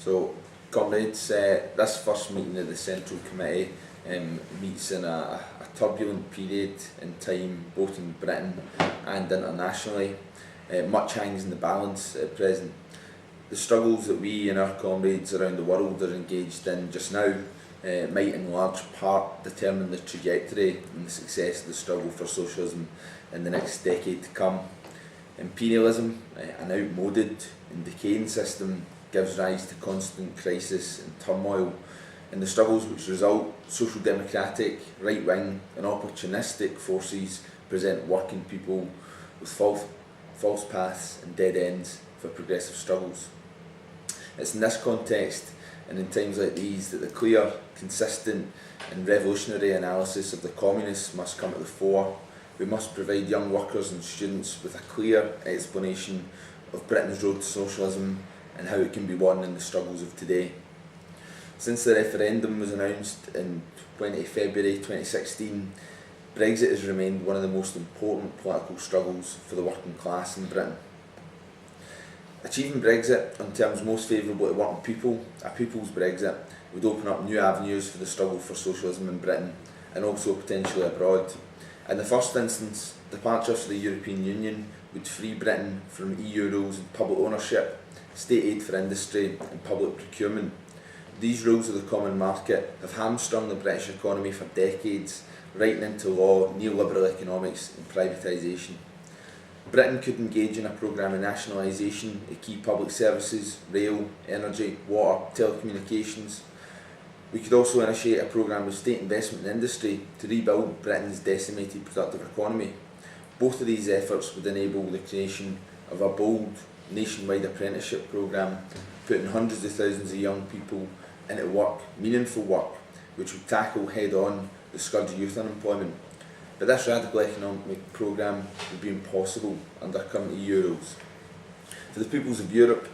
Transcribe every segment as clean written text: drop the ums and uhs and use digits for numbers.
So, comrades, this first meeting of the Central Committee meets in a turbulent period in time, both in Britain and internationally. Much hangs in the balance at present. The struggles that we and our comrades around the world are engaged in just now might in large part determine the trajectory and the success of the struggle for socialism in the next decade to come. Imperialism, an outmoded and decaying system, gives rise to constant crisis and turmoil, and the struggles which result, social democratic, right-wing and opportunistic forces present working people with false paths and dead ends for progressive struggles. It's in this context and in times like these that the clear, consistent and revolutionary analysis of the communists must come to the fore. We must provide young workers and students with a clear explanation of Britain's road to socialism and how it can be won in the struggles of today. Since the referendum was announced in February 2016, Brexit has remained one of the most important political struggles for the working class in Britain. Achieving Brexit on terms most favourable to working people, a people's Brexit, would open up new avenues for the struggle for socialism in Britain and also potentially abroad. In the first instance, departure from the European Union would free Britain from EU rules of public ownership, state aid for industry and public procurement. These rules of the common market have hamstrung the British economy for decades, writing into law neoliberal economics and privatisation. Britain could engage in a programme of nationalisation of key public services, rail, energy, water, telecommunications. We could also initiate a programme of state investment in industry to rebuild Britain's decimated productive economy. Both of these efforts would enable the creation of a bold nationwide apprenticeship programme, putting hundreds of thousands of young people into work, meaningful work, which would tackle head-on the scourge of youth unemployment. But this radical economic programme would be impossible under current EU rules. For the peoples of Europe,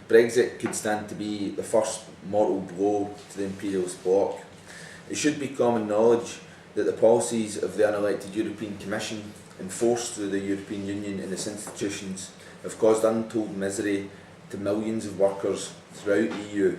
Brexit could stand to be the first mortal blow to the imperialist bloc. It should be common knowledge that the policies of the unelected European Commission, enforced through the European Union and its institutions, have caused untold misery to millions of workers throughout the EU.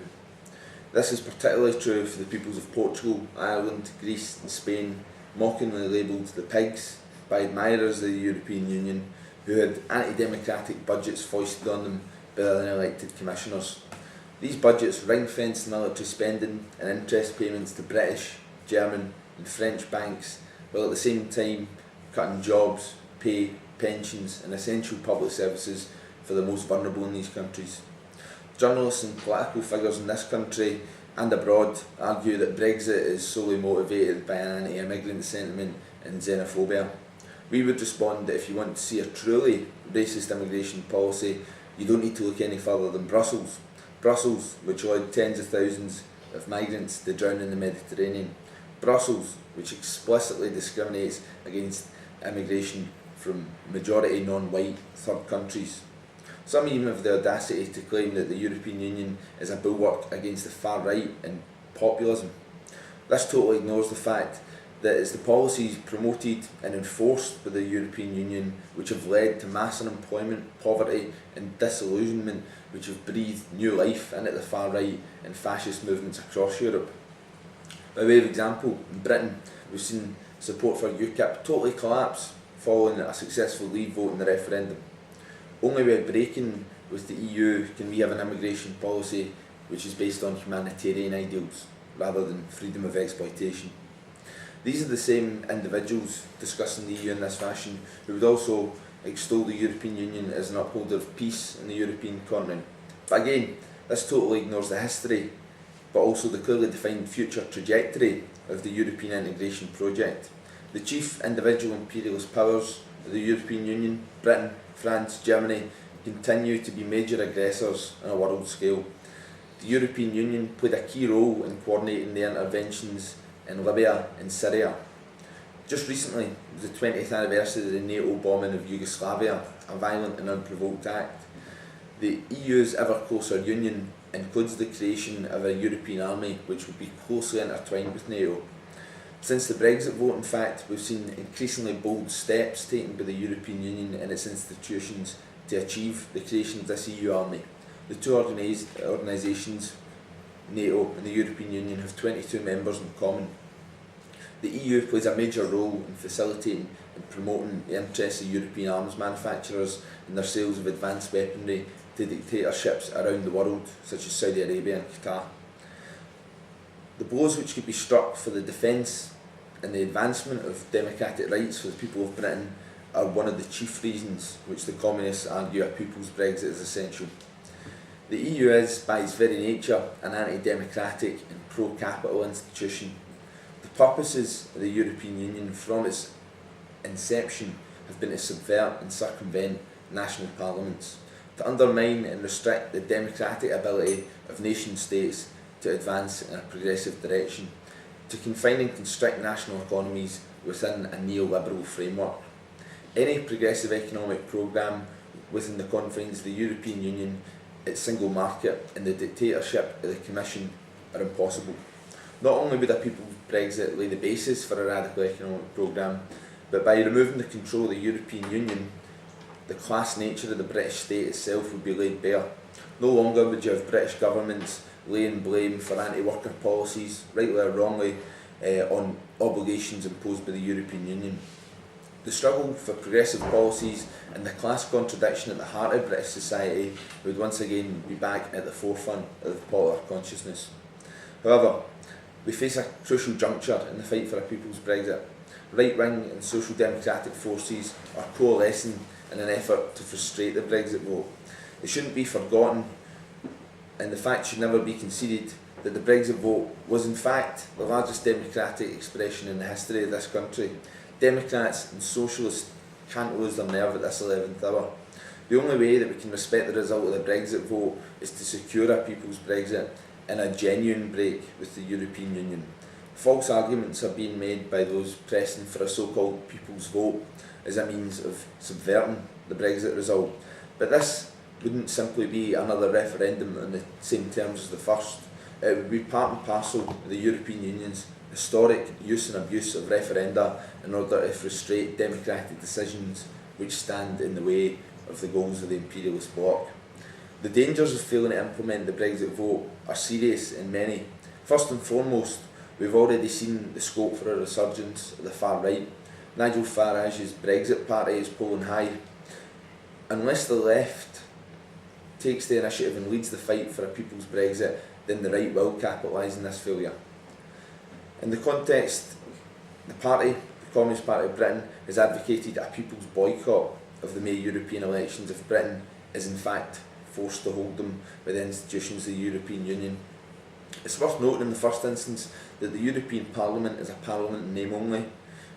This is particularly true for the peoples of Portugal, Ireland, Greece and Spain, mockingly labelled the pigs by admirers of the European Union who had anti-democratic budgets foisted on them by their unelected commissioners. These budgets ring-fenced military spending and interest payments to British, German and French banks, while at the same time cutting jobs, pay, pensions and essential public services for the most vulnerable in these countries. Journalists and political figures in this country and abroad argue that Brexit is solely motivated by an anti-immigrant sentiment and xenophobia. We would respond that if you want to see a truly racist immigration policy, you don't need to look any further than Brussels. Brussels, which allowed tens of thousands of migrants to drown in the Mediterranean. Brussels, which explicitly discriminates against immigration from majority non-white third countries. Some even have the audacity to claim that the European Union is a bulwark against the far right and populism. This totally ignores the fact that it's the policies promoted and enforced by the European Union which have led to mass unemployment, poverty and disillusionment, which have breathed new life into the far right and fascist movements across Europe. By way of example, in Britain we've seen support for UKIP totally collapse following a successful Leave vote in the referendum. Only by breaking with the EU can we have an immigration policy which is based on humanitarian ideals rather than freedom of exploitation. These are the same individuals discussing the EU in this fashion who would also extol the European Union as an upholder of peace in the European continent. But again, this totally ignores the history, but also the clearly defined future trajectory of the European integration project. The chief individual imperialist powers of the European Union, Britain, France, Germany, continue to be major aggressors on a world scale. The European Union played a key role in coordinating the interventions in Libya and Syria. Just recently was the 20th anniversary of the NATO bombing of Yugoslavia, a violent and unprovoked act. The EU's ever closer union includes the creation of a European army which would be closely intertwined with NATO. Since the Brexit vote, in fact, we've seen increasingly bold steps taken by the European Union and its institutions to achieve the creation of this EU army. The two organisations NATO and the European Union have 22 members in common. The EU plays a major role in facilitating and promoting the interests of European arms manufacturers in their sales of advanced weaponry to dictatorships around the world, such as Saudi Arabia and Qatar. The blows which could be struck for the defence and the advancement of democratic rights for the people of Britain are one of the chief reasons which the communists argue a people's Brexit is essential. The EU is, by its very nature, an anti-democratic and pro-capital institution. The purposes of the European Union from its inception have been to subvert and circumvent national parliaments, to undermine and restrict the democratic ability of nation states to advance in a progressive direction, to confine and constrict national economies within a neoliberal framework. Any progressive economic programme within the confines of the European Union, its single market and the dictatorship of the Commission are impossible. Not only would a people's Brexit lay the basis for a radical economic programme, but by removing the control of the European Union, the class nature of the British state itself would be laid bare. No longer would you have British governments laying blame for anti-worker policies, rightly or wrongly, on obligations imposed by the European Union. The struggle for progressive policies and the class contradiction at the heart of British society would once again be back at the forefront of the popular consciousness. However, we face a crucial juncture in the fight for a people's Brexit. Right-wing and social democratic forces are coalescing in an effort to frustrate the Brexit vote. It shouldn't be forgotten, and the fact should never be conceded, that the Brexit vote was in fact the largest democratic expression in the history of this country. Democrats and socialists can't lose their nerve at this 11th hour. The only way that we can respect the result of the Brexit vote is to secure a people's Brexit in a genuine break with the European Union. False arguments are being made by those pressing for a so-called people's vote as a means of subverting the Brexit result. But this wouldn't simply be another referendum on the same terms as the first. It would be part and parcel of the European Union's historic use and abuse of referenda in order to frustrate democratic decisions which stand in the way of the goals of the imperialist bloc. The dangers of failing to implement the Brexit vote are serious and many. First and foremost, we've already seen the scope for a resurgence of the far right. Nigel Farage's Brexit party is polling high. Unless the left takes the initiative and leads the fight for a people's Brexit, then the right will capitalise on this failure. In the context, the Communist Party of Britain, has advocated a people's boycott of the May European elections if Britain is in fact forced to hold them by the institutions of the European Union. It's worth noting in the first instance that the European Parliament is a parliament in name only.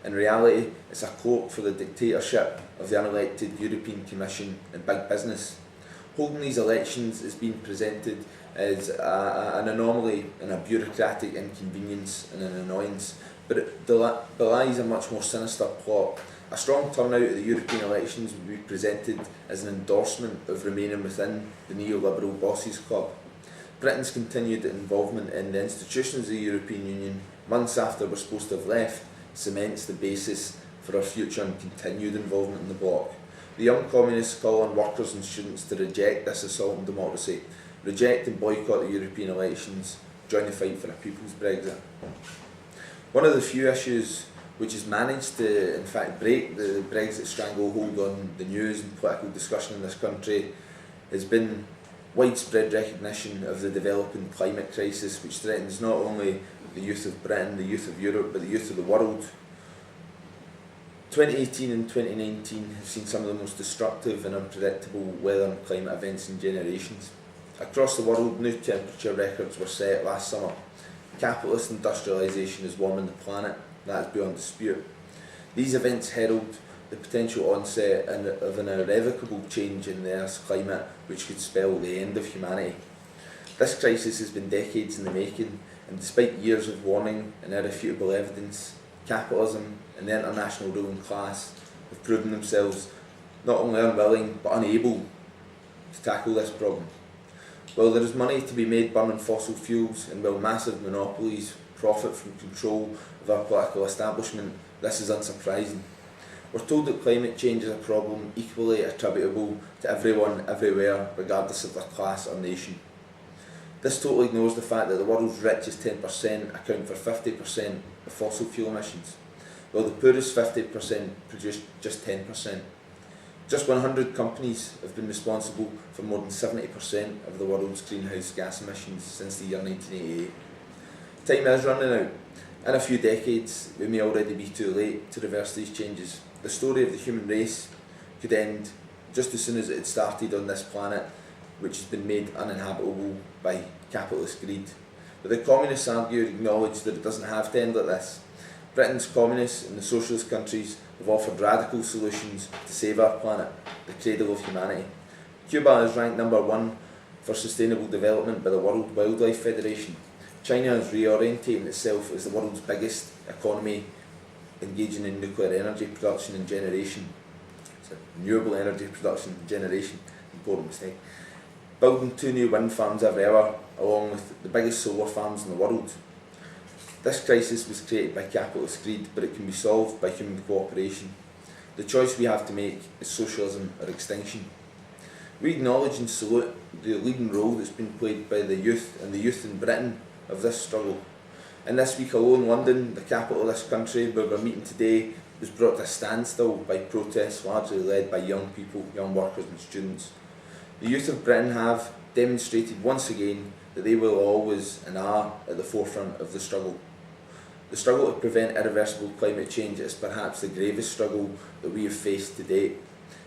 In reality, it's a cloak for the dictatorship of the unelected European Commission and big business. Holding these elections is being presented as an anomaly and a bureaucratic inconvenience and an annoyance, but it belies a much more sinister plot. A strong turnout at the European elections would be presented as an endorsement of remaining within the neoliberal bosses club. Britain's continued involvement in the institutions of the European Union, months after we're supposed to have left, cements the basis for our future and continued involvement in the bloc. The young communists call on workers and students to reject this assault on democracy, reject and boycott the European elections, join the fight for a people's Brexit. One of the few issues which has managed to in fact break the Brexit stranglehold on the news and political discussion in this country has been widespread recognition of the developing climate crisis, which threatens not only the youth of Britain, the youth of Europe, but the youth of the world. 2018 and 2019 have seen some of the most destructive and unpredictable weather and climate events in generations. Across the world, new temperature records were set last summer. Capitalist industrialisation is warming the planet, that is beyond dispute. These events herald the potential onset of an irrevocable change in the Earth's climate which could spell the end of humanity. This crisis has been decades in the making, and despite years of warning and irrefutable evidence, capitalism and the international ruling class have proven themselves not only unwilling but unable to tackle this problem. While there is money to be made burning fossil fuels, and while massive monopolies profit from control of our political establishment, this is unsurprising. We're told that climate change is a problem equally attributable to everyone, everywhere, regardless of their class or nation. This totally ignores the fact that the world's richest 10% account for 50% of fossil fuel emissions, while the poorest 50% produce just 10%. Just 100 companies have been responsible for more than 70% of the world's greenhouse gas emissions since the year 1988. Time is running out. In a few decades, we may already be too late to reverse these changes. The story of the human race could end just as soon as it had started on this planet, which has been made uninhabitable by capitalist greed. But the communists argue and acknowledge that it doesn't have to end like this. Britain's communists and the socialist countries have offered radical solutions to save our planet, the cradle of humanity. Cuba is ranked number 1 for sustainable development by the World Wildlife Federation. China is reorientating itself as the world's biggest economy, engaging in nuclear energy production and generation. It's a renewable energy production and generation, important mistake. Building 2 new wind farms every hour, along with the biggest solar farms in the world. This crisis was created by capitalist greed, but it can be solved by human cooperation. The choice we have to make is socialism or extinction. We acknowledge and salute the leading role that's been played by the youth and the youth in Britain of this struggle. In this week alone, London, the capital of this country where we're meeting today, was brought to a standstill by protests largely led by young people, young workers and students. The youth of Britain have demonstrated once again that they will always and are at the forefront of the struggle. The struggle to prevent irreversible climate change is perhaps the gravest struggle that we have faced to date.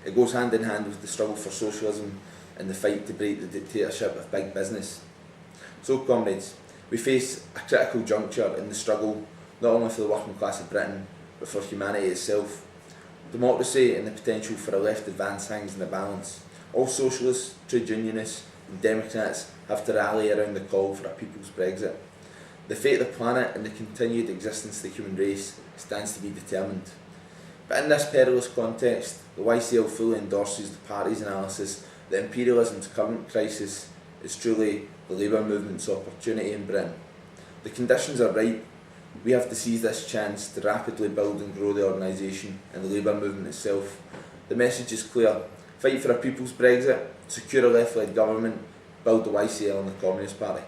It goes hand in hand with the struggle for socialism and the fight to break the dictatorship of big business. So comrades, we face a critical juncture in the struggle not only for the working class of Britain, but for humanity itself. Democracy and the potential for a left advance hangs in the balance. All socialists, trade unionists and Democrats have to rally around the call for a people's Brexit. The fate of the planet and the continued existence of the human race stands to be determined. But in this perilous context, the YCL fully endorses the party's analysis that imperialism's current crisis is truly the labour movement's opportunity in Britain. The conditions are right. We have to seize this chance to rapidly build and grow the organisation and the labour movement itself. The message is clear. Fight for a people's Brexit, secure a left-led government, build the YCL and the Communist Party.